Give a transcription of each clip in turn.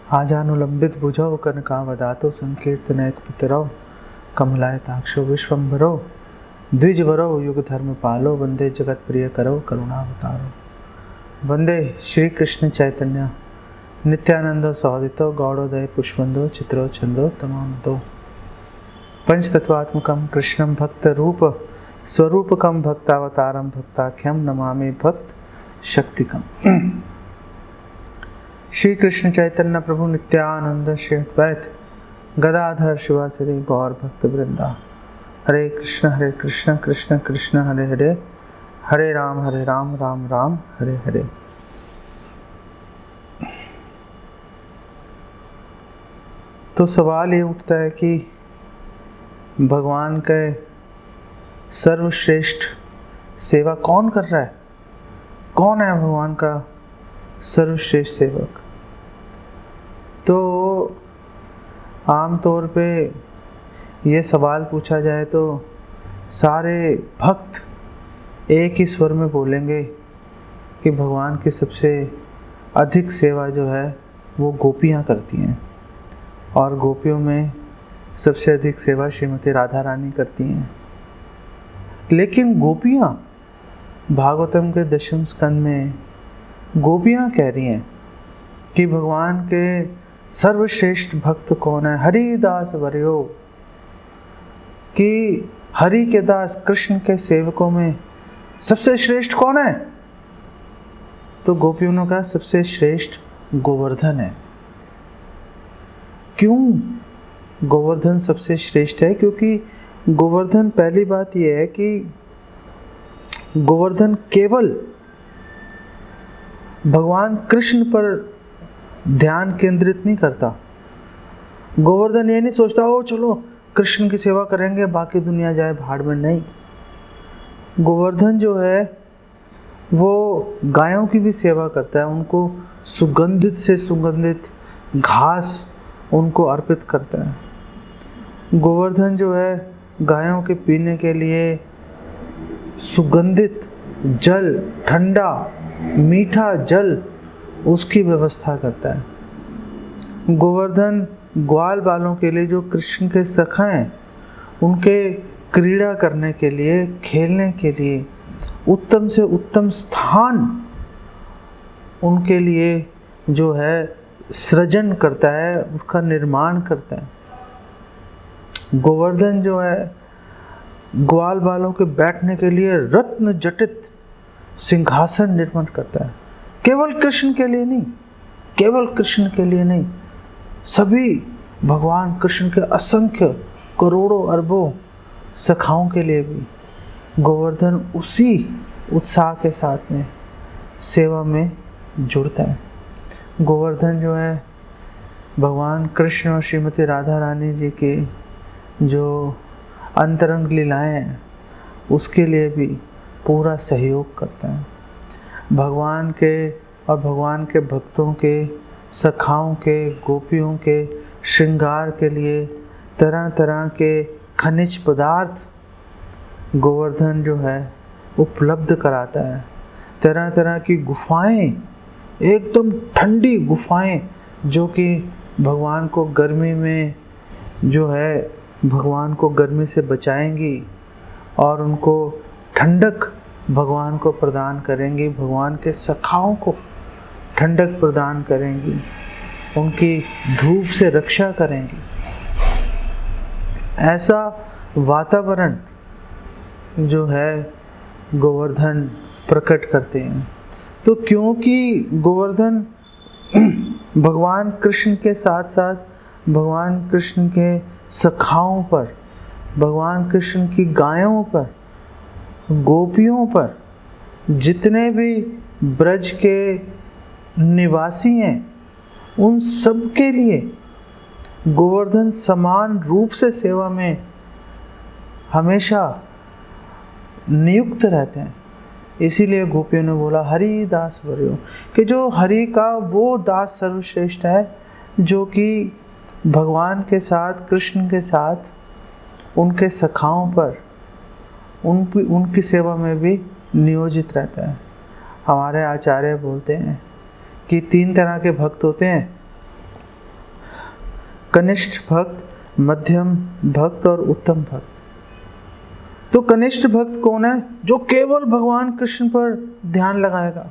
आजानुलंबित भुजौ कनकावदातो संकीर्तनैक पितरौ कमलायताक्षो विश्वम्भरौ द्विजवरौ युग धर्म पालो वंदे जगत प्रिय करो करुणावतारो। वंदे श्री कृष्ण चैतन्य नित्यानंद सहोदितो गौड़ोदय पुष्पंदो चित्रो छंदो तमामतो पंचतत्वात्मकं कृष्णं भक्त रूप स्वरूपकं भक्तावतारं भक्ताख्यं नमामि भक्त शक्तिकम्। श्री कृष्ण चैतन्य प्रभु नित्यानंद श्री अद्वैत गदाधर शिवासरी गौर भक्त वृंदा। हरे कृष्ण कृष्ण कृष्ण हरे हरे, हरे राम राम राम हरे हरे। तो सवाल ये उठता है कि भगवान के सर्वश्रेष्ठ सेवा कौन कर रहा है? कौन है भगवान का सर्वश्रेष्ठ सेवक? तो आम तौर पे ये सवाल पूछा जाए तो सारे भक्त एक ही स्वर में बोलेंगे कि भगवान की सबसे अधिक सेवा जो है वो गोपियाँ करती हैं, और गोपियों में सबसे अधिक सेवा श्रीमती राधा रानी करती हैं। लेकिन गोपियाँ भागवतम के दशम स्कंद में गोपियाँ कह रही हैं कि भगवान के सर्वश्रेष्ठ भक्त कौन है? हरिदास वर्यो, कि हरि के दास कृष्ण के सेवकों में सबसे श्रेष्ठ कौन है? तो गोपियों ने कहा सबसे श्रेष्ठ गोवर्धन है। क्यों गोवर्धन सबसे श्रेष्ठ है? क्योंकि गोवर्धन, पहली बात यह है कि गोवर्धन केवल भगवान कृष्ण पर ध्यान केंद्रित नहीं करता। गोवर्धन ये नहीं सोचता ओ चलो कृष्ण की सेवा करेंगे बाकी दुनिया जाए भाड़ में, नहीं। गोवर्धन जो है वो गायों की भी सेवा करता है, उनको सुगंधित से सुगंधित घास उनको अर्पित करता है। गोवर्धन जो है गायों के पीने के लिए सुगंधित जल, ठंडा मीठा जल उसकी व्यवस्था करता है। गोवर्धन ग्वाल बालों के लिए, जो कृष्ण के सखा हैं, उनके क्रीड़ा करने के लिए, खेलने के लिए उत्तम से उत्तम स्थान उनके लिए जो है सृजन करता है, उसका निर्माण करता है। गोवर्धन जो है ग्वाल बालों के बैठने के लिए रत्न जटित सिंहासन निर्माण करता है। केवल कृष्ण के लिए नहीं, केवल कृष्ण के लिए नहीं, सभी भगवान कृष्ण के असंख्य करोड़ों अरबों सखाओं के लिए भी गोवर्धन उसी उत्साह के साथ में सेवा में जुड़ता है। गोवर्धन जो है भगवान कृष्ण और श्रीमती राधा रानी जी की जो अंतरंग लीलाएं हैं उसके लिए भी पूरा सहयोग करता है। भगवान के और भगवान के भक्तों के, सखाओं के, गोपियों के श्रृंगार के लिए तरह तरह के खनिज पदार्थ गोवर्धन जो है उपलब्ध कराता है। तरह तरह की गुफाएं, एकदम ठंडी गुफाएं, जो कि भगवान को गर्मी में जो है भगवान को गर्मी से बचाएंगी और उनको ठंडक भगवान को प्रदान करेंगी, भगवान के सखाओं को ठंडक प्रदान करेंगी, उनकी धूप से रक्षा करेंगी। ऐसा वातावरण जो है गोवर्धन प्रकट करते हैं। तो क्योंकि गोवर्धन भगवान कृष्ण के साथ साथ भगवान कृष्ण के सखाओं पर, भगवान कृष्ण की गायों पर, गोपियों पर, जितने भी ब्रज के निवासी हैं उन सब के लिए गोवर्धन समान रूप से सेवा में हमेशा नियुक्त रहते हैं। इसीलिए गोपियों ने बोला हरि दास वर्यो, कि जो हरि का वो दास सर्वश्रेष्ठ है जो कि भगवान के साथ, कृष्ण के साथ, उनके सखाओं पर, उनकी सेवा में भी नियोजित रहता है। हमारे आचार्य बोलते हैं कि 3 तरह के भक्त होते हैं। कनिष्ठ भक्त, मध्यम भक्त और उत्तम भक्त। तो कनिष्ठ भक्त कौन है? जो केवल भगवान कृष्ण पर ध्यान लगाएगा,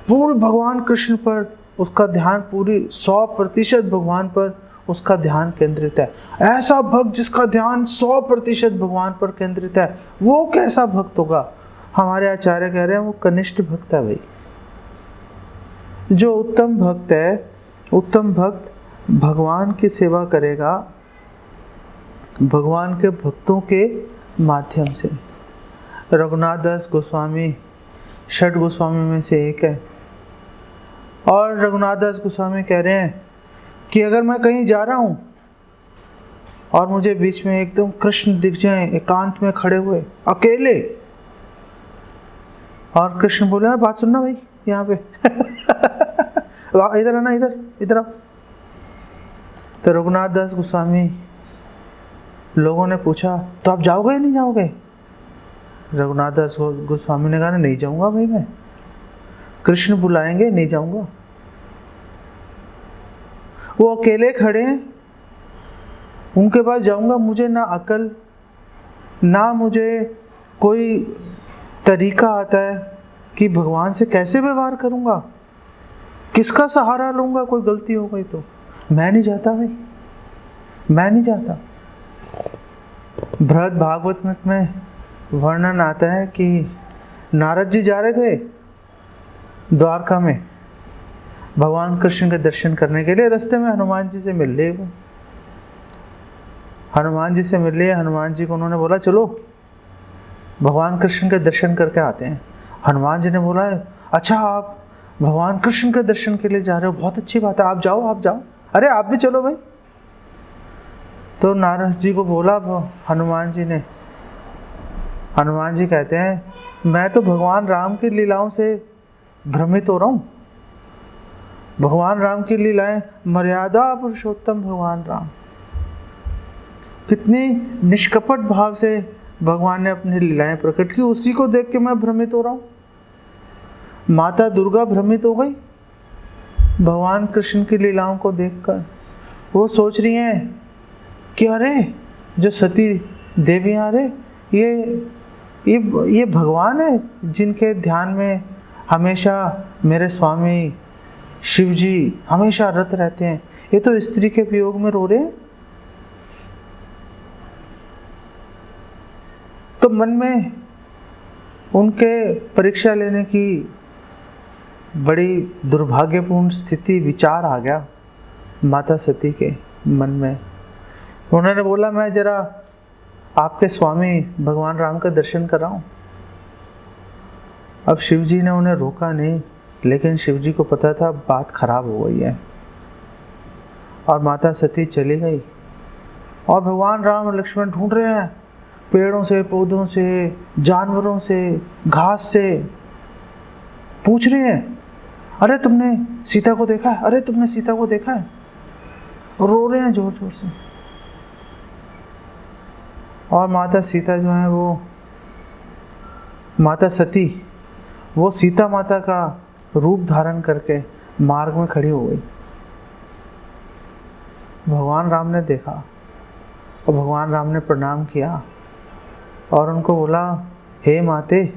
पूर्ण भगवान कृष्ण पर उसका ध्यान, पूरी 100% भगवान पर उसका ध्यान केंद्रित है। ऐसा भक्त जिसका ध्यान 100% भगवान पर केंद्रित है, वो कैसा भक्त होगा? हमारे आचार्य कह रहे हैं वो कनिष्ठ भक्त है भाई। जो उत्तम भक्त है, उत्तम भक्त भगवान की सेवा करेगा भगवान के भक्तों के माध्यम से। रघुनाथ दास गोस्वामी षट गोस्वामी में से एक है, और रघुनाथ दास गोस्वामी कह रहे हैं कि अगर मैं कहीं जा रहा हूँ और मुझे बीच में एकदम कृष्ण दिख जाएं, एकांत में खड़े हुए अकेले, और कृष्ण बोले बात सुनना भाई यहाँ पे इधर आना, इधर आओ। तो रघुनाथ दास गोस्वामी, लोगों ने पूछा तो आप जाओगे या नहीं जाओगे? रघुनाथ दास गोस्वामी ने कहा नहीं जाऊंगा भाई, मैं कृष्ण बुलाएंगे नहीं जाऊंगा। वो अकेले खड़े हैं, उनके पास जाऊंगा, मुझे ना अकल ना मुझे कोई तरीका आता है कि भगवान से कैसे व्यवहार करूंगा, किसका सहारा लूंगा, कोई गलती हो गई तो। मैं नहीं जाता भाई, मैं नहीं जाता। बृहद भागवत में वर्णन आता है कि नारद जी जा रहे थे द्वारका में भगवान कृष्ण के दर्शन करने के लिए। रास्ते में हनुमान जी से मिल लिए, वो हनुमान जी से मिल लिए। हनुमान जी को उन्होंने बोला चलो भगवान कृष्ण के दर्शन करके आते हैं। हनुमान जी ने बोला अच्छा आप भगवान कृष्ण के दर्शन के लिए जा रहे हो, बहुत अच्छी बात है, आप जाओ आप जाओ। अरे आप भी चलो भाई। तो नारद जी को बोला हनुमान जी ने, हनुमान जी कहते हैं मैं तो भगवान राम की लीलाओं से भ्रमित हो रहा हूँ। भगवान राम की लीलाएं, मर्यादा पुरुषोत्तम भगवान राम, कितनी निष्कपट भाव से भगवान ने अपनी लीलाएं प्रकट की, उसी को देख के मैं भ्रमित हो रहा हूँ। माता दुर्गा भ्रमित हो गई भगवान कृष्ण की लीलाओं को देखकर। वो सोच रही हैं कि अरे जो सती देवी, अरे ये भगवान है जिनके ध्यान में हमेशा मेरे स्वामी शिव जी हमेशा रत रहते हैं, ये तो स्त्री के वियोग में रो रहे हैं। तो मन में उनके परीक्षा लेने की बड़ी दुर्भाग्यपूर्ण स्थिति, विचार आ गया माता सती के मन में। उन्होंने बोला मैं जरा आपके स्वामी भगवान राम का दर्शन कर रहा हूँ। अब शिव जी ने उन्हें रोका नहीं, लेकिन शिव जी को पता था बात खराब हो गई है, और माता सती चली गई। और भगवान राम और लक्ष्मण ढूंढ रहे हैं पेड़ों से, पौधों से, जानवरों से, घास से, पूछ रहे हैं अरे तुमने सीता को देखा है, अरे तुमने सीता को देखा है, और रो रहे हैं जोर जोर से। और माता सीता जो है, वो माता सती, वो सीता माता का रूप धारण करके मार्ग में खड़ी हो गई। भगवान राम ने देखा और भगवान राम ने प्रणाम किया और उनको बोला हे माते,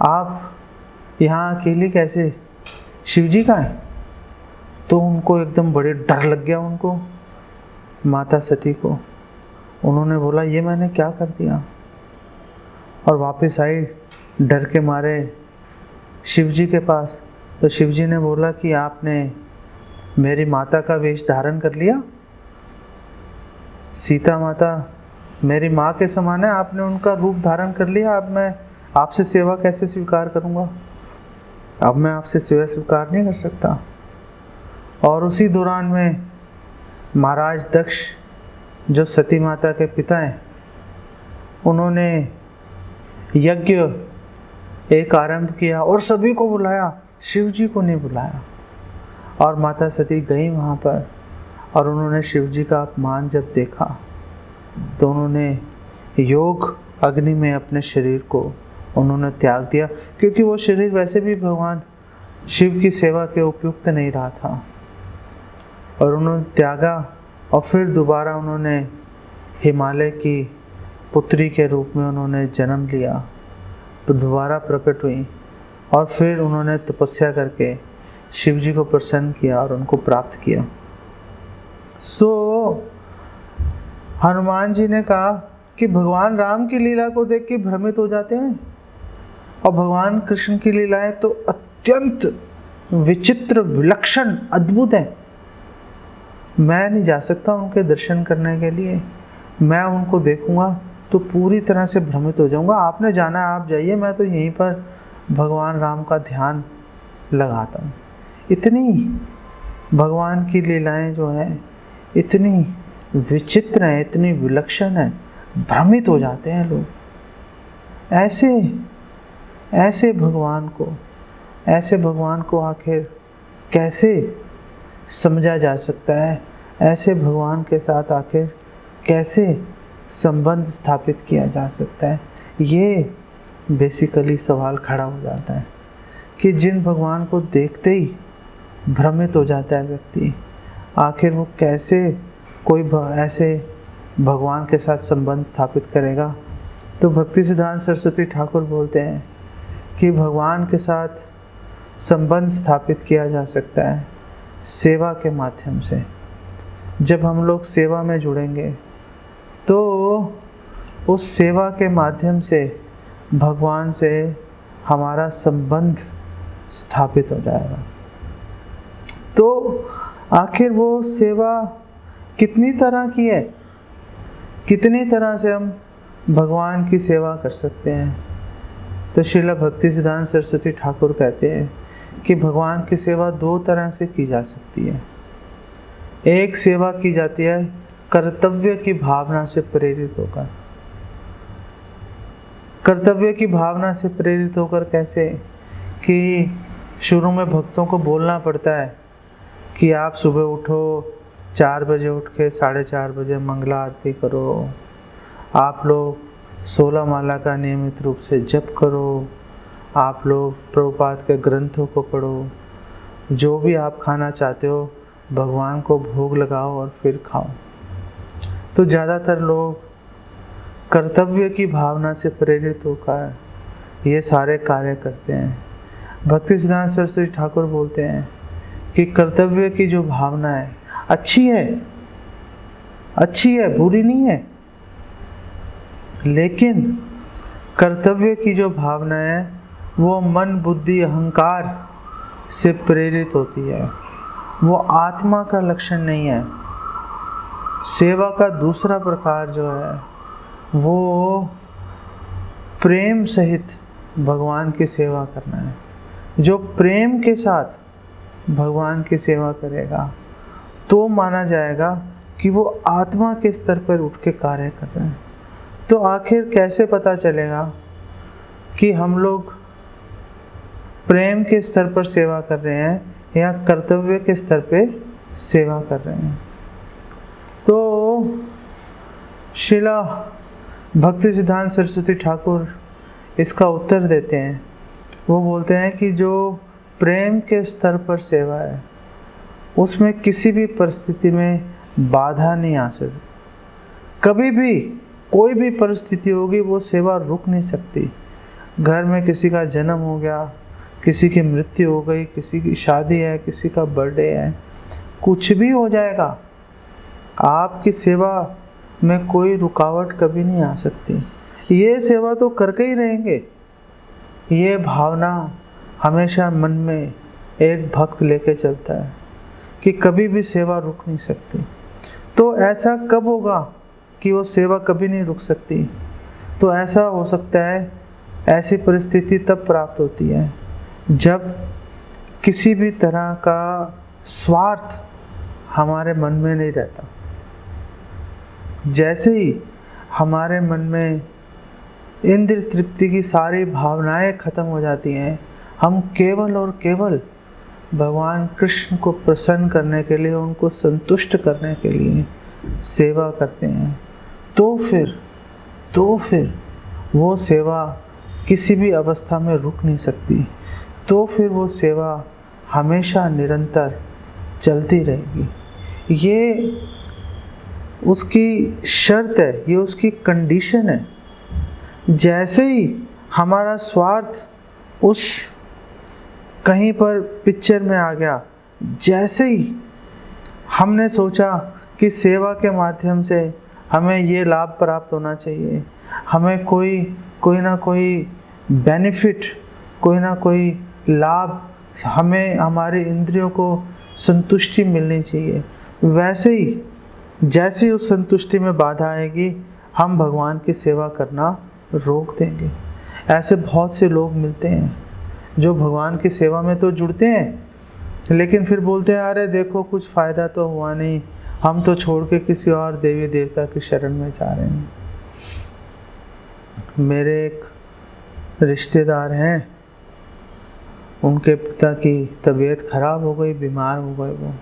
आप यहाँ अकेली कैसे, शिव जी कहाँ है? तो उनको एकदम बड़े डर लग गया, उनको माता सती को। उन्होंने बोला ये मैंने क्या कर दिया, और वापस आई डर के मारे शिव जी के पास। तो शिव जी ने बोला कि आपने मेरी माता का वेश धारण कर लिया, सीता माता मेरी माँ के समान है, आपने उनका रूप धारण कर लिया, अब मैं आपसे सेवा कैसे स्वीकार करूँगा, अब मैं आपसे सेवा स्वीकार नहीं कर सकता। और उसी दौरान में महाराज दक्ष जो सती माता के पिता हैं, उन्होंने यज्ञ एक आरंभ किया और सभी को बुलाया, शिव जी को नहीं बुलाया। और माता सती गई वहाँ पर, और उन्होंने शिव जी का अपमान जब देखा तो उन्होंने योग अग्नि में अपने शरीर को उन्होंने त्याग दिया, क्योंकि वो शरीर वैसे भी भगवान शिव की सेवा के उपयुक्त नहीं रहा था। और उन्होंने त्यागा और फिर दोबारा उन्होंने हिमालय की पुत्री के रूप में उन्होंने जन्म लिया, तो दोबारा प्रकट हुई और फिर उन्होंने तपस्या करके शिव जी को प्रसन्न किया और उनको प्राप्त किया। हनुमान जी ने कहा कि भगवान राम की लीला को देख के भ्रमित हो जाते हैं, और भगवान कृष्ण की लीलाएं तो अत्यंत विचित्र, विलक्षण, अद्भुत है। मैं नहीं जा सकता उनके दर्शन करने के लिए, मैं उनको देखूंगा तो पूरी तरह से भ्रमित हो जाऊंगा। आपने जाना है, आप जाइए, मैं तो यहीं पर भगवान राम का ध्यान लगाता हूँ। इतनी भगवान की लीलाएं जो हैं इतनी विचित्र हैं, इतनी विलक्षण है, भ्रमित हो जाते हैं लोग। ऐसे भगवान को आखिर कैसे समझा जा सकता है? ऐसे भगवान के साथ आखिर कैसे संबंध स्थापित किया जा सकता है? ये बेसिकली सवाल खड़ा हो जाता है कि जिन भगवान को देखते ही भ्रमित हो जाता है व्यक्ति, आखिर वो कैसे कोई ऐसे भगवान के साथ संबंध स्थापित करेगा? तो भक्ति सिद्धांत सरस्वती ठाकुर बोलते हैं कि भगवान के साथ संबंध स्थापित किया जा सकता है सेवा के माध्यम से। जब हम लोग सेवा में जुड़ेंगे तो उस सेवा के माध्यम से भगवान से हमारा संबंध स्थापित हो जाएगा। तो आखिर वो सेवा कितनी तरह की है? कितनी तरह से हम भगवान की सेवा कर सकते हैं? तो श्रील भक्ति सिद्धांत सरस्वती ठाकुर कहते हैं कि भगवान की सेवा दो तरह से की जा सकती है। एक सेवा की जाती है कर्तव्य की भावना से प्रेरित होकर। कर्तव्य की भावना से प्रेरित होकर कैसे? कि शुरू में भक्तों को बोलना पड़ता है कि आप सुबह उठो, 4 बजे उठ के 4:30 बजे मंगला आरती करो, आप लोग 16 माला का नियमित रूप से जप करो, आप लोग प्रभुपाद के ग्रंथों को पढ़ो, जो भी आप खाना चाहते हो भगवान को भोग लगाओ और फिर खाओ। तो ज़्यादातर लोग कर्तव्य की भावना से प्रेरित होकर ये सारे कार्य करते हैं। भक्ति सिद्धांत सरस्वती ठाकुर बोलते हैं कि कर्तव्य की जो भावना है अच्छी है, बुरी नहीं है, लेकिन कर्तव्य की जो भावना है वो मन, बुद्धि, अहंकार से प्रेरित होती है, वो आत्मा का लक्षण नहीं है। सेवा का दूसरा प्रकार जो है वो प्रेम सहित भगवान की सेवा करना है। जो प्रेम के साथ भगवान की सेवा करेगा तो माना जाएगा कि वो आत्मा के स्तर पर उठ के कार्य कर रहे हैं। तो आखिर कैसे पता चलेगा कि हम लोग प्रेम के स्तर पर सेवा कर रहे हैं या कर्तव्य के स्तर पे सेवा कर रहे हैं? तो शिला भक्ति सिद्धांत सरस्वती ठाकुर इसका उत्तर देते हैं। वो बोलते हैं कि जो प्रेम के स्तर पर सेवा है उसमें किसी भी परिस्थिति में बाधा नहीं आ सकती। कभी भी कोई भी परिस्थिति होगी वो सेवा रुक नहीं सकती। घर में किसी का जन्म हो गया, किसी की मृत्यु हो गई, किसी की शादी है, किसी का बर्थडे है, कुछ भी हो जाएगा, आपकी सेवा में कोई रुकावट कभी नहीं आ सकती। ये सेवा तो करके ही रहेंगे। ये भावना हमेशा मन में एक भक्त लेके चलता है कि कभी भी सेवा रुक नहीं सकती। तो ऐसा कब होगा कि वो सेवा कभी नहीं रुक सकती? तो ऐसा हो सकता है, ऐसी परिस्थिति तब प्राप्त होती है जब किसी भी तरह का स्वार्थ हमारे मन में नहीं रहता। जैसे ही हमारे मन में इंद्रिय तृप्ति की सारी भावनाएं खत्म हो जाती हैं, हम केवल और केवल भगवान कृष्ण को प्रसन्न करने के लिए, उनको संतुष्ट करने के लिए सेवा करते हैं, तो फिर वो सेवा किसी भी अवस्था में रुक नहीं सकती। तो फिर वो सेवा हमेशा निरंतर चलती रहेगी। ये उसकी शर्त है, ये उसकी कंडीशन है। जैसे ही हमारा स्वार्थ उस कहीं पर पिक्चर में आ गया, जैसे ही हमने सोचा कि सेवा के माध्यम से हमें ये लाभ प्राप्त होना चाहिए, हमें कोई ना कोई बेनिफिट, कोई ना कोई लाभ, हमें हमारे इंद्रियों को संतुष्टि मिलनी चाहिए, वैसे ही जैसे ही उस संतुष्टि में बाधा आएगी, हम भगवान की सेवा करना रोक देंगे। ऐसे बहुत से लोग मिलते हैं जो भगवान की सेवा में तो जुड़ते हैं, लेकिन फिर बोलते हैं अरे देखो कुछ फ़ायदा तो हुआ नहीं, हम तो छोड़ के किसी और देवी देवता की शरण में जा रहे हैं। मेरे एक रिश्तेदार हैं, उनके पिता की तबीयत खराब हो गई, बीमार हो गए वो,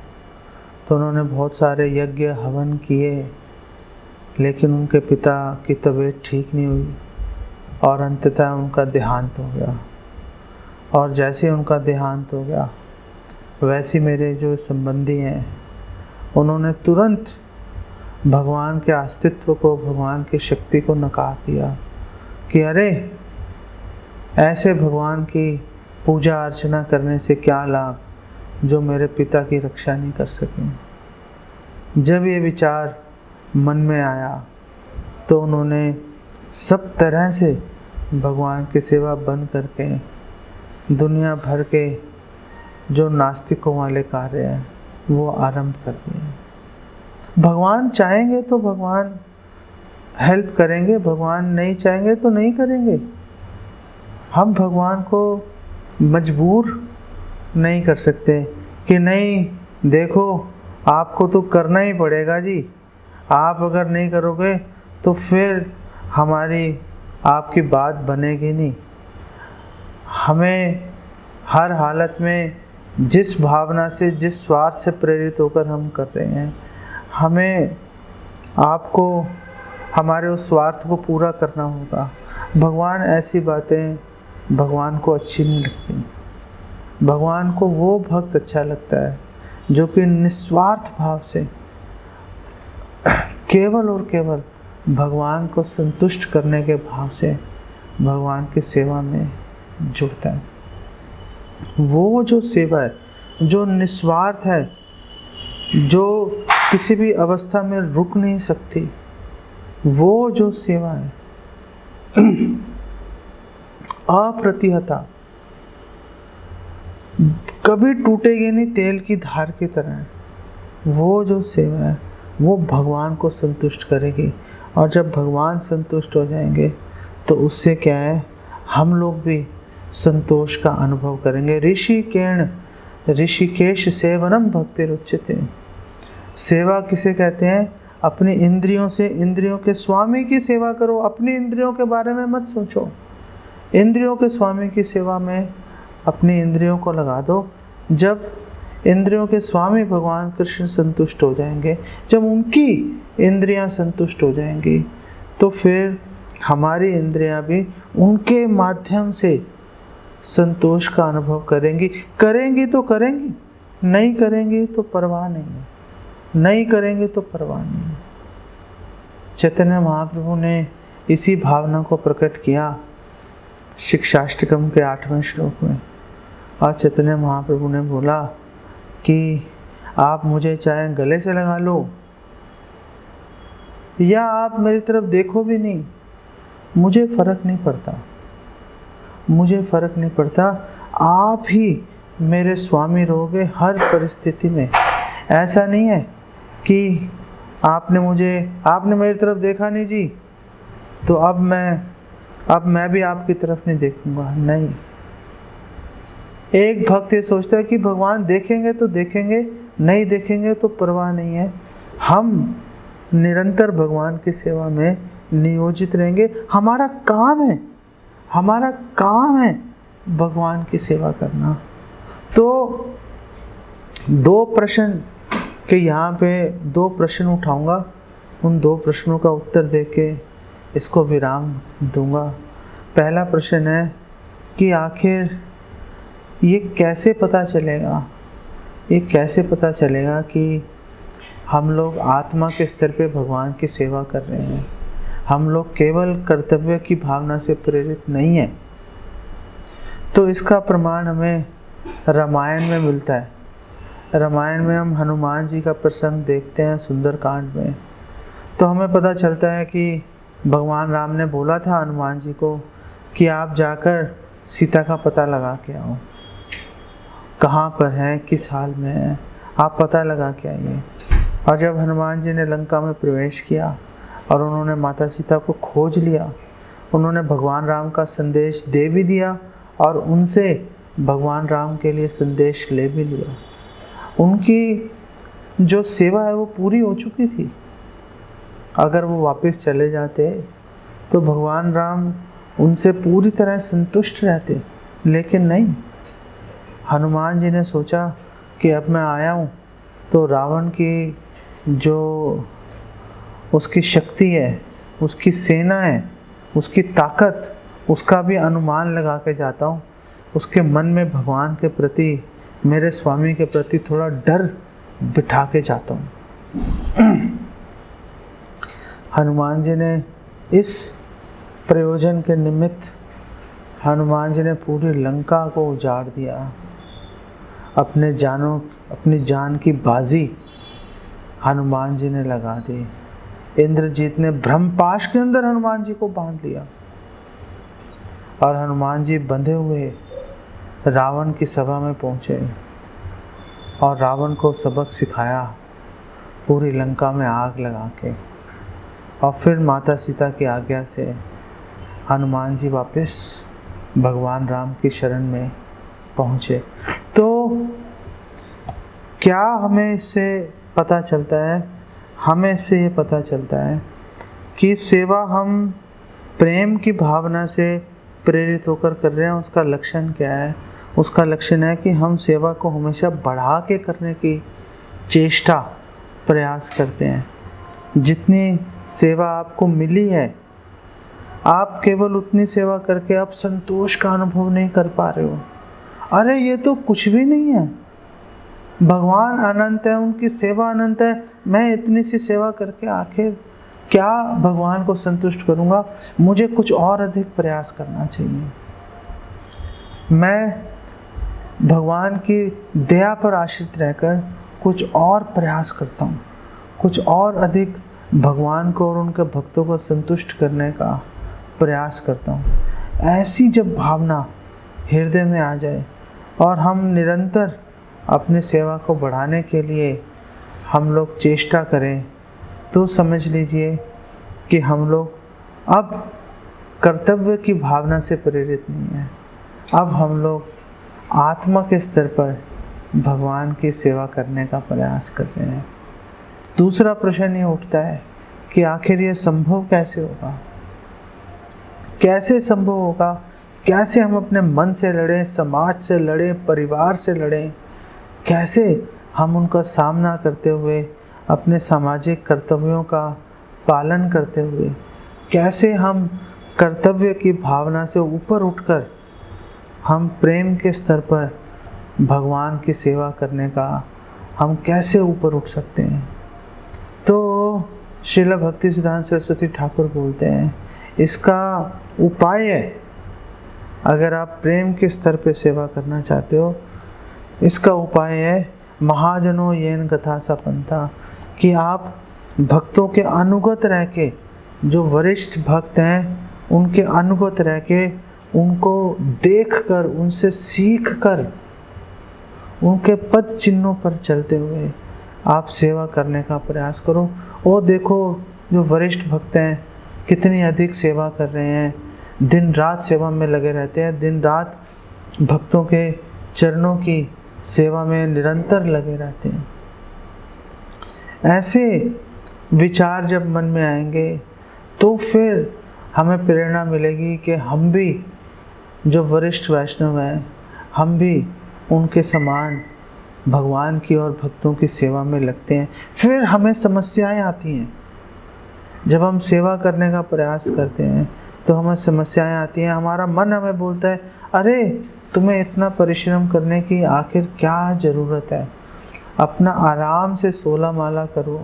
तो उन्होंने बहुत सारे यज्ञ हवन किए, लेकिन उनके पिता की तबीयत ठीक नहीं हुई और अंततः उनका देहांत हो गया। और जैसे ही उनका देहांत हो गया, वैसे मेरे जो संबंधी हैं उन्होंने तुरंत भगवान के अस्तित्व को, भगवान की शक्ति को नकार दिया कि अरे ऐसे भगवान की पूजा अर्चना करने से क्या लाभ जो मेरे पिता की रक्षा नहीं कर सकें। जब ये विचार मन में आया तो उन्होंने सब तरह से भगवान की सेवा बंद करके दुनिया भर के जो नास्तिकों वाले कार्य हैं वो आरंभ कर दिए। भगवान चाहेंगे तो भगवान हेल्प करेंगे, भगवान नहीं चाहेंगे तो नहीं करेंगे। हम भगवान को मजबूर नहीं कर सकते कि नहीं देखो आपको तो करना ही पड़ेगा जी, आप अगर नहीं करोगे तो फिर हमारी आपकी बात बनेगी नहीं। हमें हर हालत में जिस भावना से, जिस स्वार्थ से प्रेरित होकर हम कर रहे हैं, हमें आपको हमारे उस स्वार्थ को पूरा करना होगा। भगवान ऐसी बातें भगवान को अच्छी नहीं लगती। भगवान को वो भक्त अच्छा लगता है जो कि निस्वार्थ भाव से केवल और केवल भगवान को संतुष्ट करने के भाव से भगवान की सेवा में जुड़ता है। वो जो सेवा है, जो निस्वार्थ है, जो किसी भी अवस्था में रुक नहीं सकती, वो जो सेवा है अप्रतिहता, कभी टूटेगी नहीं, तेल की धार की तरह है। वो जो सेवा है वो भगवान को संतुष्ट करेगी, और जब भगवान संतुष्ट हो जाएंगे तो उससे क्या है, हम लोग भी संतोष का अनुभव करेंगे। ऋषिकेश सेवनम भक्तिरुच्यते। सेवा किसे कहते हैं? अपनी इंद्रियों से, इंद्रियों के स्वामी की सेवा करो। अपनी इंद्रियों के बारे में मत सोचो, इंद्रियों के स्वामी की सेवा में अपनी इंद्रियों को लगा दो। जब इंद्रियों के स्वामी भगवान कृष्ण संतुष्ट हो जाएंगे, जब उनकी इंद्रियां संतुष्ट हो जाएंगी, तो फिर हमारी इंद्रियां भी उनके माध्यम से संतोष का अनुभव करेंगी। करेंगी तो करेंगी, नहीं करेंगी तो परवाह नहीं है, नहीं करेंगे तो परवाह नहीं है। चैतन्य महाप्रभु ने इसी भावना को प्रकट किया शिक्षाष्टकम के 8वें श्लोक में। और चैतन्य महाप्रभु ने बोला कि आप मुझे चाहे गले से लगा लो या आप मेरी तरफ देखो भी नहीं, मुझे फर्क नहीं पड़ता, मुझे फर्क नहीं पड़ता। आप ही मेरे स्वामी रहोगे हर परिस्थिति में। ऐसा नहीं है कि आपने मेरी तरफ देखा नहीं जी, तो अब मैं भी आपकी तरफ नहीं देखूंगा। नहीं, एक भक्त ये सोचता है कि भगवान देखेंगे तो देखेंगे, नहीं देखेंगे तो परवाह नहीं है। हम निरंतर भगवान की सेवा में नियोजित रहेंगे। हमारा काम है भगवान की सेवा करना। तो दो प्रश्न के यहाँ पे 2 प्रश्न उठाऊंगा, उन 2 प्रश्नों का उत्तर देके इसको विराम दूंगा। पहला प्रश्न है कि आखिर ये कैसे पता चलेगा कि हम लोग आत्मा के स्तर पे भगवान की सेवा कर रहे हैं। हम लोग केवल कर्तव्य की भावना से प्रेरित नहीं है। तो इसका प्रमाण हमें रामायण में मिलता है। रामायण में हम हनुमान जी का प्रसंग देखते हैं सुंदरकांड में, तो हमें पता चलता है कि भगवान राम ने बोला था हनुमान जी को कि आप जाकर सीता का पता लगा के आओ, कहाँ पर है, किस हाल में है, आप पता लगा के आइए। और जब हनुमान जी ने लंका में प्रवेश किया और उन्होंने माता सीता को खोज लिया, उन्होंने भगवान राम का संदेश दे भी दिया और उनसे भगवान राम के लिए संदेश ले भी लिया। उनकी जो सेवा है वो पूरी हो चुकी थी। अगर वो वापस चले जाते तो भगवान राम उनसे पूरी तरह संतुष्ट रहते, लेकिन नहीं। हनुमान जी ने सोचा कि अब मैं आया हूँ तो रावण की जो उसकी शक्ति है, उसकी सेना है, उसकी ताकत, उसका भी अनुमान लगा के जाता हूँ। उसके मन में भगवान के प्रति, मेरे स्वामी के प्रति थोड़ा डर बिठा के जाता हूँ। हनुमान जी ने इस प्रयोजन के निमित्त हनुमान जी ने पूरी लंका को उजाड़ दिया। अपनी जान की बाजी हनुमान जी ने लगा दी। इंद्रजीत ने ब्रह्मपाश के अंदर हनुमान जी को बांध लिया और हनुमान जी बंधे हुए रावण की सभा में पहुंचे और रावण को सबक सिखाया पूरी लंका में आग लगा के। और फिर माता सीता की आज्ञा से हनुमान जी वापस भगवान राम की शरण में पहुँचे। तो क्या हमें इससे पता चलता है? हमें इससे ये पता चलता है कि सेवा हम प्रेम की भावना से प्रेरित होकर कर रहे हैं। उसका लक्षण क्या है? उसका लक्षण है कि हम सेवा को हमेशा बढ़ा के करने की चेष्टा, प्रयास करते हैं। जितनी सेवा आपको मिली है, आप केवल उतनी सेवा करके आप संतोष का अनुभव नहीं कर पा रहे हो। अरे ये तो कुछ भी नहीं है, भगवान अनंत है, उनकी सेवा अनंत है। मैं इतनी सी सेवा करके आखिर क्या भगवान को संतुष्ट करूंगा? मुझे कुछ और अधिक प्रयास करना चाहिए। मैं भगवान की दया पर आश्रित रहकर कुछ और प्रयास करता हूँ, कुछ और अधिक भगवान को और उनके भक्तों को संतुष्ट करने का प्रयास करता हूँ। ऐसी जब भावना हृदय में आ जाए और हम निरंतर अपनी सेवा को बढ़ाने के लिए हम लोग चेष्टा करें, तो समझ लीजिए कि हम लोग अब कर्तव्य की भावना से प्रेरित नहीं हैं। अब हम लोग आत्मा के स्तर पर भगवान की सेवा करने का प्रयास कर रहे हैं। दूसरा प्रश्न ये उठता है कि आखिर ये संभव कैसे होगा? कैसे संभव होगा? कैसे हम अपने मन से लड़ें, समाज से लड़ें, परिवार से लड़ें? कैसे हम उनका सामना करते हुए, अपने सामाजिक कर्तव्यों का पालन करते हुए, कैसे हम कर्तव्य की भावना से ऊपर उठकर हम प्रेम के स्तर पर भगवान की सेवा करने का हम कैसे ऊपर उठ सकते हैं? तो श्रील भक्ति सिद्धांत सरस्वती ठाकुर बोलते हैं, इसका उपाय है, अगर आप प्रेम के स्तर पे सेवा करना चाहते हो, इसका उपाय है महाजनों येन कथा सा पंथा, कि आप भक्तों के अनुगत रह के, जो वरिष्ठ भक्त हैं उनके अनुगत रह के, उनको देखकर, उनसे सीख कर, उनके पद चिन्हों पर चलते हुए आप सेवा करने का प्रयास करो। और देखो जो वरिष्ठ भक्त हैं कितनी अधिक सेवा कर रहे हैं, दिन रात सेवा में लगे रहते हैं, दिन रात भक्तों के चरणों की सेवा में निरंतर लगे रहते हैं। ऐसे विचार जब मन में आएंगे तो फिर हमें प्रेरणा मिलेगी कि हम भी जो वरिष्ठ वैष्णव हैं, हम भी उनके समान भगवान की और भक्तों की सेवा में लगते हैं। फिर हमें समस्याएं आती हैं। जब हम सेवा करने का प्रयास करते हैं तो हमें समस्याएं आती हैं। हमारा मन हमें बोलता है, अरे तुम्हें इतना परिश्रम करने की आखिर क्या ज़रूरत है? अपना आराम से 16 माला करो,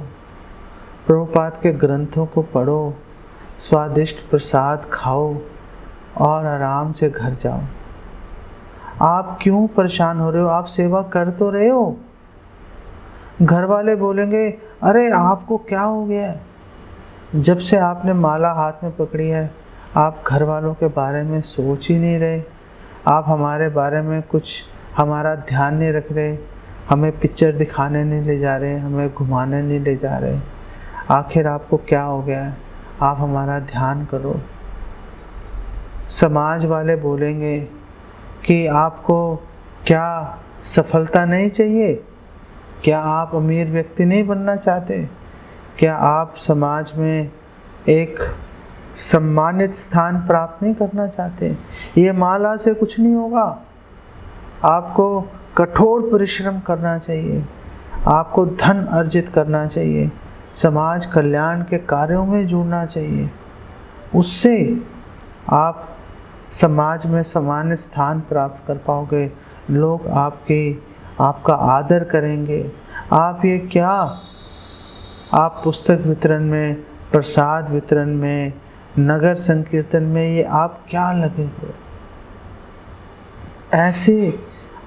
प्रभुपाद के ग्रंथों को पढ़ो, स्वादिष्ट प्रसाद खाओ और आराम से घर जाओ। आप क्यों परेशान हो रहे हो? आप सेवा कर तो रहे हो। घर वाले बोलेंगे अरे आपको क्या हो गया है? जब से आपने माला हाथ में पकड़ी है आप घर वालों के बारे में सोच ही नहीं रहे, आप हमारे बारे में कुछ हमारा ध्यान नहीं रख रहे, हमें पिक्चर दिखाने नहीं ले जा रहे, हमें घुमाने नहीं ले जा रहे। आखिर आपको क्या हो गया है? आप हमारा ध्यान करो। समाज वाले बोलेंगे कि आपको क्या सफलता नहीं चाहिए? क्या आप अमीर व्यक्ति नहीं बनना चाहते? क्या आप समाज में एक सम्मानित स्थान प्राप्त नहीं करना चाहते? ये माला से कुछ नहीं होगा। आपको कठोर परिश्रम करना चाहिए, आपको धन अर्जित करना चाहिए, समाज कल्याण के कार्यों में जुड़ना चाहिए। उससे आप समाज में सामान्य स्थान प्राप्त कर पाओगे, लोग आपका आदर करेंगे। आप ये क्या, आप पुस्तक वितरण में, प्रसाद वितरण में, नगर संकीर्तन में ये आप क्या लगे हो? ऐसी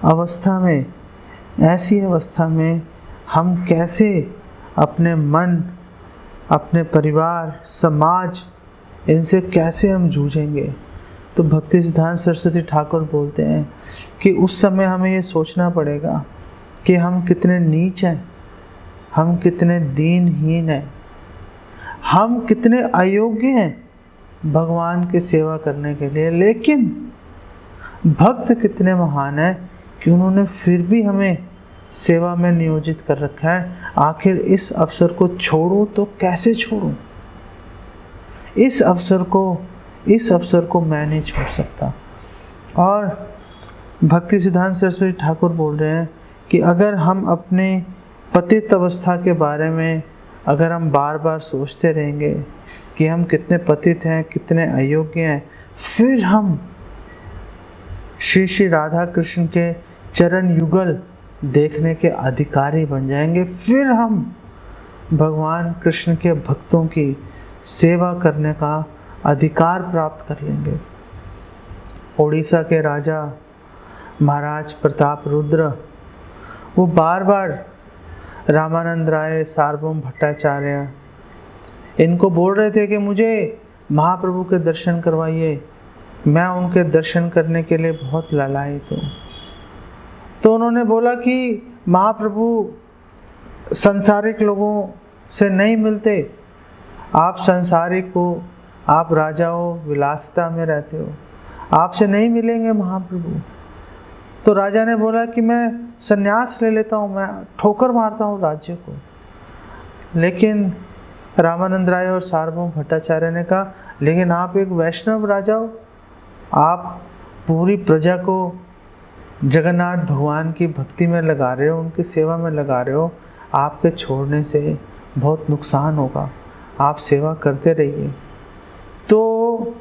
अवस्था में हम कैसे अपने मन, अपने परिवार, समाज, इनसे कैसे हम जूझेंगे? तो भक्ति सिद्धांत सरस्वती ठाकुर बोलते हैं कि उस समय हमें ये सोचना पड़ेगा कि हम कितने नीच हैं, हम कितने दीनहीन हैं, हम कितने अयोग्य हैं भगवान की सेवा करने के लिए। लेकिन भक्त कितने महान हैं कि उन्होंने फिर भी हमें सेवा में नियोजित कर रखा है। आखिर इस अवसर को छोड़ूं तो कैसे छोड़ूं? इस अवसर को मैं नहीं छोड़ सकता। और भक्ति सिद्धांत सरस्वती ठाकुर बोल रहे हैं कि अगर हम अपने पतित अवस्था के बारे में अगर हम बार बार सोचते रहेंगे कि हम कितने पतित हैं, कितने अयोग्य हैं, फिर हम श्री राधा कृष्ण के चरण युगल देखने के अधिकारी बन जाएंगे। फिर हम भगवान कृष्ण के भक्तों की सेवा करने का अधिकार प्राप्त कर लेंगे। ओडिशा के राजा महाराज प्रताप रुद्र, वो बार बार रामानंद राय, सार्वभौम भट्टाचार्य, इनको बोल रहे थे कि मुझे महाप्रभु के दर्शन करवाइए, मैं उनके दर्शन करने के लिए बहुत लालायित हूँ। तो उन्होंने बोला कि महाप्रभु संसारिक लोगों से नहीं मिलते, आप संसारिक हो, आप राजा हो, विलासिता में रहते हो, आपसे नहीं मिलेंगे महाप्रभु। तो राजा ने बोला कि मैं संन्यास ले लेता हूँ, मैं ठोकर मारता हूँ राज्य को। लेकिन रामानंद राय और सार्वभौम भट्टाचार्य ने कहा लेकिन आप एक वैष्णव राजा हो, आप पूरी प्रजा को जगन्नाथ भगवान की भक्ति में लगा रहे हो, उनकी सेवा में लगा रहे हो, आपके छोड़ने से बहुत नुकसान होगा, आप सेवा करते रहिए। तो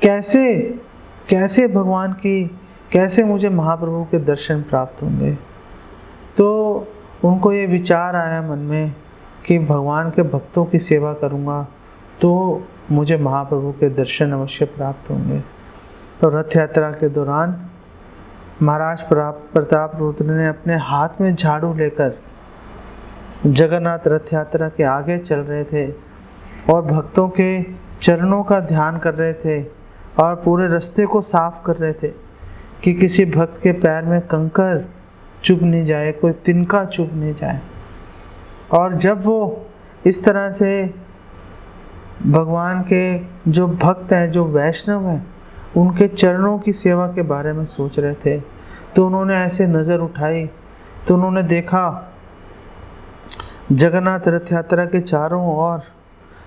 कैसे भगवान की, कैसे मुझे महाप्रभु के दर्शन प्राप्त होंगे? तो उनको ये विचार आया मन में कि भगवान के भक्तों की सेवा करूँगा तो मुझे महाप्रभु के दर्शन अवश्य प्राप्त होंगे। तो रथ यात्रा के दौरान महाराज प्रताप रुद्र ने अपने हाथ में झाड़ू लेकर जगन्नाथ रथ यात्रा के आगे चल रहे थे और भक्तों के चरणों का ध्यान कर रहे थे और पूरे रास्ते को साफ कर रहे थे कि किसी भक्त के पैर में कंकर चुभ नहीं जाए, कोई तिनका चुभ नहीं जाए। और जब वो इस तरह से भगवान के जो भक्त हैं, जो वैष्णव हैं, उनके चरणों की सेवा के बारे में सोच रहे थे, तो उन्होंने ऐसे नज़र उठाई तो उन्होंने देखा जगन्नाथ रथ यात्रा के चारों ओर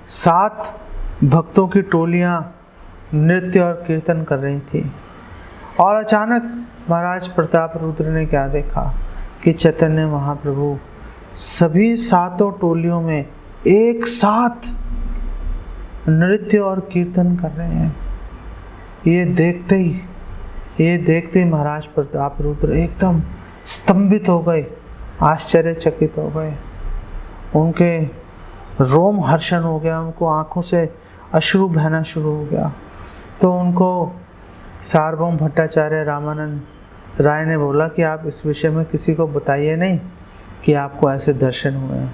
7 भक्तों की टोलियां नृत्य और कीर्तन कर रही थी। और अचानक महाराज प्रताप रुद्र ने क्या देखा कि चैतन्य महाप्रभु सभी 7 टोलियों में एक साथ नृत्य और कीर्तन कर रहे हैं। ये देखते ही महाराज प्रताप रुद्र एकदम स्तंभित हो गए आश्चर्यचकित हो गए, उनके रोम हर्षण हो गया, उनको आंखों से अश्रु बहना शुरू हो गया। तो उनको सार्वभौम भट्टाचार्य रामानंद राय ने बोला कि आप इस विषय में किसी को बताइए नहीं कि आपको ऐसे दर्शन हुए हैं।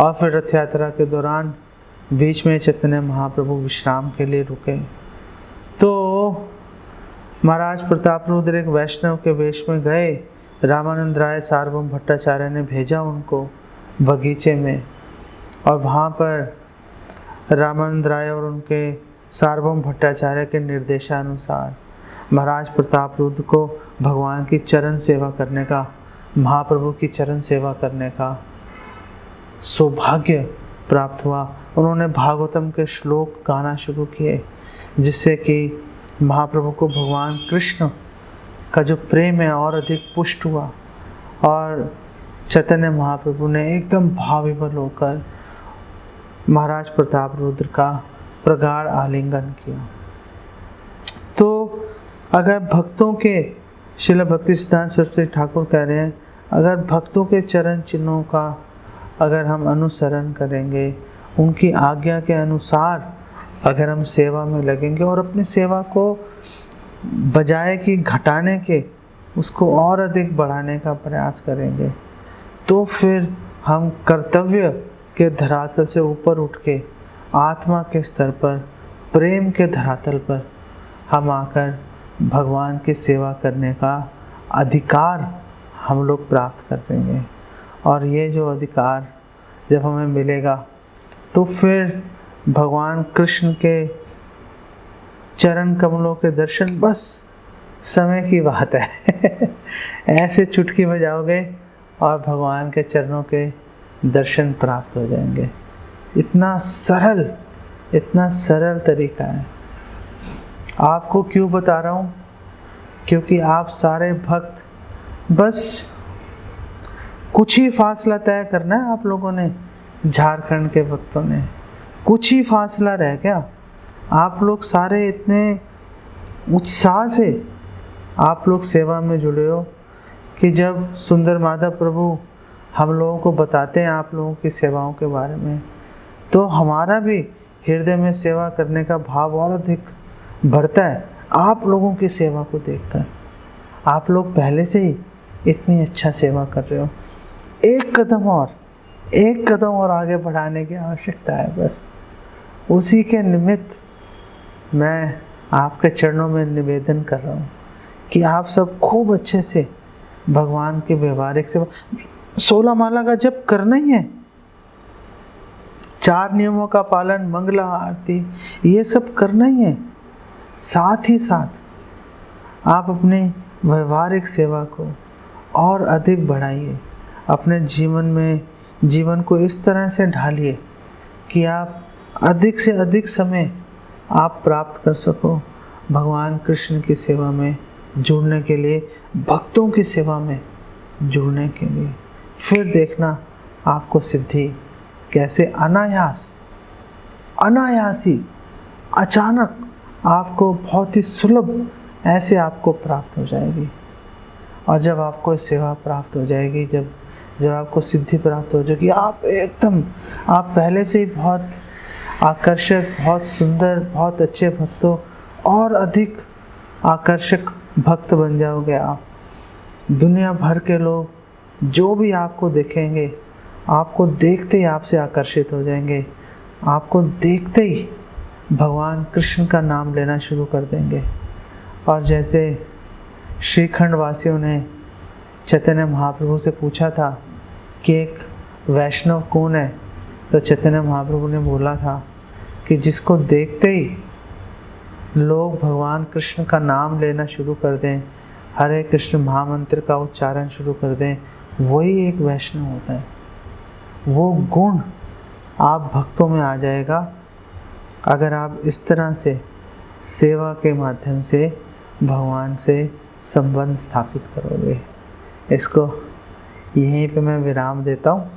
और फिर रथ यात्रा के दौरान बीच में चैतन्य महाप्रभु विश्राम के लिए रुके। तो महाराज प्रताप रुद्र एक वैष्णव के वेश में गए। रामानंद राय सार्वभौम भट्टाचार्य ने भेजा उनको बगीचे में, और वहाँ पर रामानंद राय और उनके सार्वभौम भट्टाचार्य के निर्देशानुसार महाराज प्रताप रुद्र को भगवान की चरण सेवा करने का, महाप्रभु की चरण सेवा करने का सौभाग्य प्राप्त हुआ। उन्होंने भागवतम के श्लोक गाना शुरू किए, जिससे कि महाप्रभु को भगवान कृष्ण का जो प्रेम है और अधिक पुष्ट हुआ, और चैतन्य महाप्रभु ने एकदम भावविभोर होकर महाराज प्रताप रुद्र का प्रगाढ़ आलिंगन किया। तो अगर भक्तों के, श्रील भक्ति सिद्धांत सरस्वती ठाकुर कह रहे हैं, अगर भक्तों के चरण चिन्हों का अगर हम अनुसरण करेंगे, उनकी आज्ञा के अनुसार अगर हम सेवा में लगेंगे और अपनी सेवा को बजाय कि घटाने के उसको और अधिक बढ़ाने का प्रयास करेंगे, तो फिर हम कर्तव्य के धरातल से ऊपर उठ के आत्मा के स्तर पर, प्रेम के धरातल पर हम आकर भगवान की सेवा करने का अधिकार हम लोग प्राप्त कर लेंगे। और ये जो अधिकार जब हमें मिलेगा, तो फिर भगवान कृष्ण के चरण कमलों के दर्शन बस समय की बात है। ऐसे चुटकी बजाओगे और भगवान के चरणों के दर्शन प्राप्त हो जाएंगे। इतना सरल तरीका है। आपको क्यों बता रहा हूँ? क्योंकि आप सारे भक्त, बस कुछ ही फासला तय करना है आप लोगों ने, झारखंड के भक्तों ने, कुछ ही फासला रह गया। आप लोग सारे इतने उत्साह से आप लोग सेवा में जुड़े हो कि जब सुंदर माधव प्रभु हम लोगों को बताते हैं आप लोगों की सेवाओं के बारे में, तो हमारा भी हृदय में सेवा करने का भाव और अधिक बढ़ता है आप लोगों की सेवा को देखकर। आप लोग पहले से ही इतनी अच्छा सेवा कर रहे हो। एक कदम और आगे बढ़ाने की आवश्यकता है। बस उसी के निमित्त मैं आपके चरणों में निवेदन कर रहा हूँ कि आप सब खूब अच्छे से भगवान की व्यवहारिक सेवा, 16 माला का जप करना ही है, 4 नियमों का पालन, मंगला आरती, ये सब करना ही है। साथ ही साथ आप अपनी व्यवहारिक सेवा को और अधिक बढ़ाइए। अपने जीवन को इस तरह से ढालिए कि आप अधिक से अधिक समय आप प्राप्त कर सको भगवान कृष्ण की सेवा में जुड़ने के लिए, भक्तों की सेवा में जुड़ने के लिए। फिर देखना आपको सिद्धि कैसे अनायासी अचानक आपको बहुत ही सुलभ ऐसे आपको प्राप्त हो जाएगी। और जब आपको सेवा प्राप्त हो जाएगी, जब आपको सिद्धि प्राप्त हो जाएगी, आप पहले से ही बहुत आकर्षक, बहुत सुंदर, बहुत अच्छे भक्तों और अधिक आकर्षक भक्त बन जाओगे आप। दुनिया भर के लोग जो भी आपको देखेंगे, आपको देखते ही आपसे आकर्षित हो जाएंगे। आपको देखते ही भगवान कृष्ण का नाम लेना शुरू कर देंगे। और जैसे श्रीखंड वासियों ने चैतन्य महाप्रभु से पूछा था कि एक वैष्णव कौन है, तो चैतन्य महाप्रभु ने बोला था कि जिसको देखते ही लोग भगवान कृष्ण का नाम लेना शुरू कर दें, हरे कृष्ण महामंत्र का उच्चारण शुरू कर दें, वही एक वैष्णव होता है। वो गुण आप भक्तों में आ जाएगा अगर आप इस तरह से सेवा के माध्यम से भगवान से संबंध स्थापित करोगे। इसको यहीं पे मैं विराम देता हूँ।